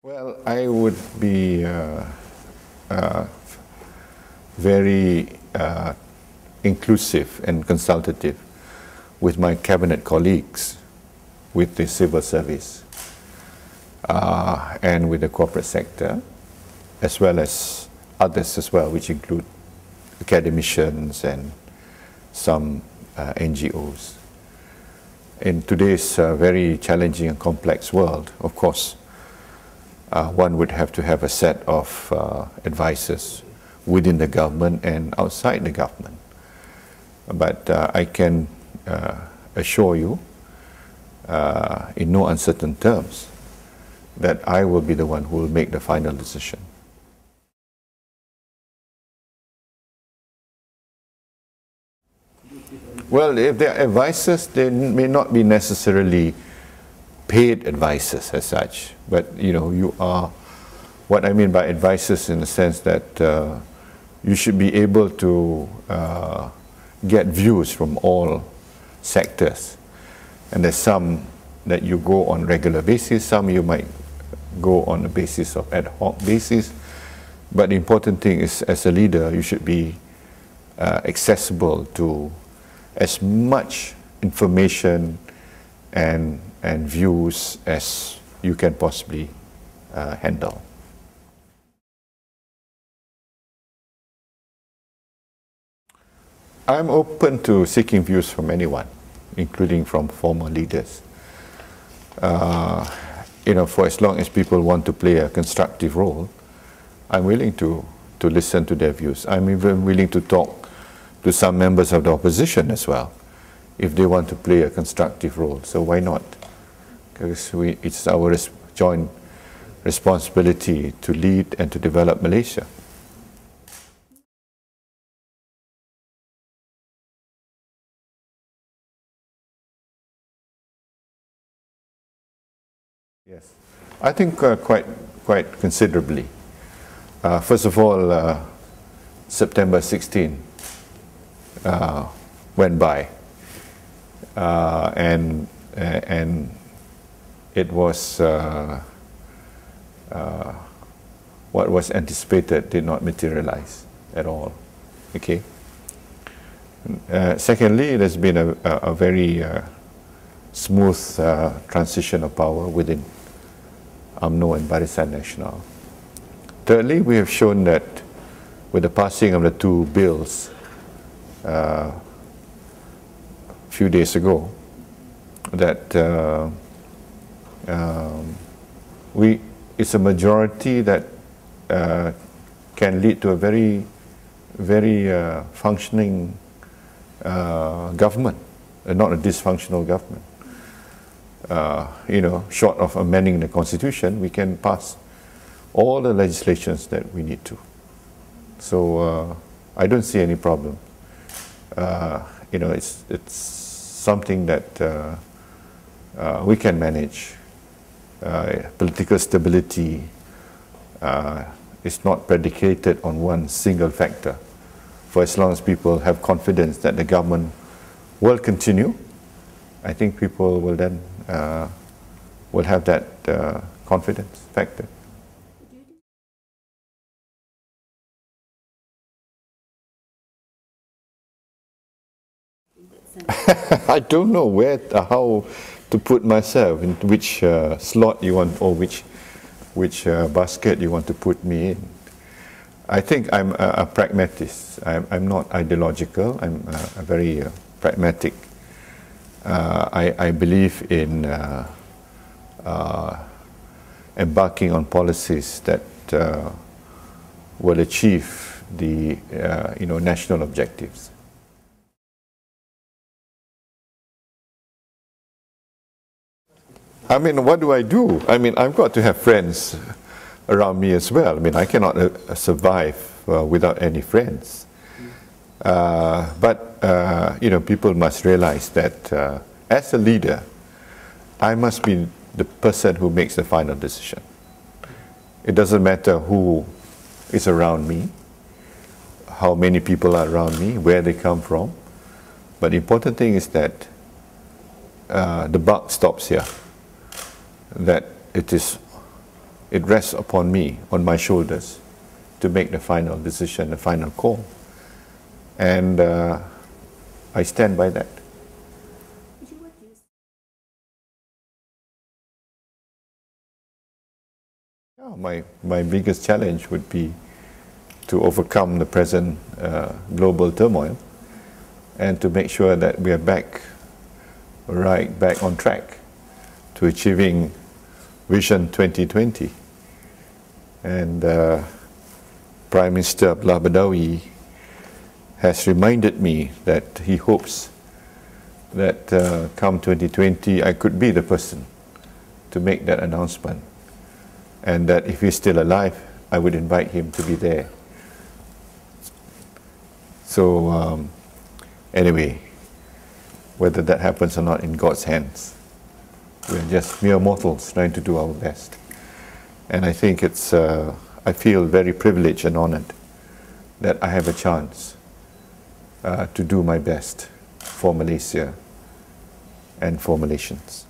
Well, I would be very inclusive and consultative with my cabinet colleagues, with the civil service, and with the corporate sector, as well as others as well, which include academicians and some NGOs. In today's very challenging and complex world, of course, one would have to have a set of advisors within the government and outside the government. But I can assure you, in no uncertain terms, that I will be the one who will make the final decision. Well, if they are advisors, they may not be necessarily paid advisors as such, but you are, what I mean by advisors in the sense that you should be able to get views from all sectors, and there's some that you go on regular basis, some you might go on a basis of ad hoc basis, but the important thing is, as a leader, you should be accessible to as much information and views as you can possibly handle. I'm open to seeking views from anyone, including from former leaders. For as long as people want to play a constructive role, I'm willing to listen to their views. I'm even willing to talk to some members of the opposition as well, if they want to play a constructive role. So why not? Because it's our joint responsibility to lead and to develop Malaysia. Yes, I think quite considerably. First of all, September 16 went by, and it was what was anticipated did not materialize at all. Okay. Secondly, it has been a very smooth transition of power within UMNO and Barisan Nasional. Thirdly, we have shown that with the passing of the two bills a few days ago, that it's a majority that can lead to a very functioning government, not a dysfunctional government. Short of amending the constitution, we can pass all the legislations that we need to. So I don't see any problem. It's something that we can manage. Political stability is not predicated on one single factor. For as long as people have confidence that the government will continue, I think people will then will have that confidence factor. I don't know how to put myself in which slot you want, or which basket you want to put me in. I think I'm a pragmatist. I'm not ideological. I'm a very pragmatic. I believe in embarking on policies that will achieve the national objectives. I mean, what do? I mean, I've got to have friends around me as well. I mean, I cannot survive without any friends. But people must realize that as a leader, I must be the person who makes the final decision. It doesn't matter who is around me, how many people are around me, where they come from. But the important thing is that the buck stops here. That it is it rests upon me, on my shoulders, to make the final decision, the final call. And I stand by that. Yeah, my biggest challenge would be to overcome the present global turmoil and to make sure that we are back on track to achieving Vision 2020. And Prime Minister Abdullah Badawi has reminded me that he hopes that come 2020 I could be the person to make that announcement, and that if he's still alive I would invite him to be there. So anyway, whether that happens or not, in God's hands. We're just mere mortals trying to do our best. And I think I feel very privileged and honored that I have a chance to do my best for Malaysia and for Malaysians.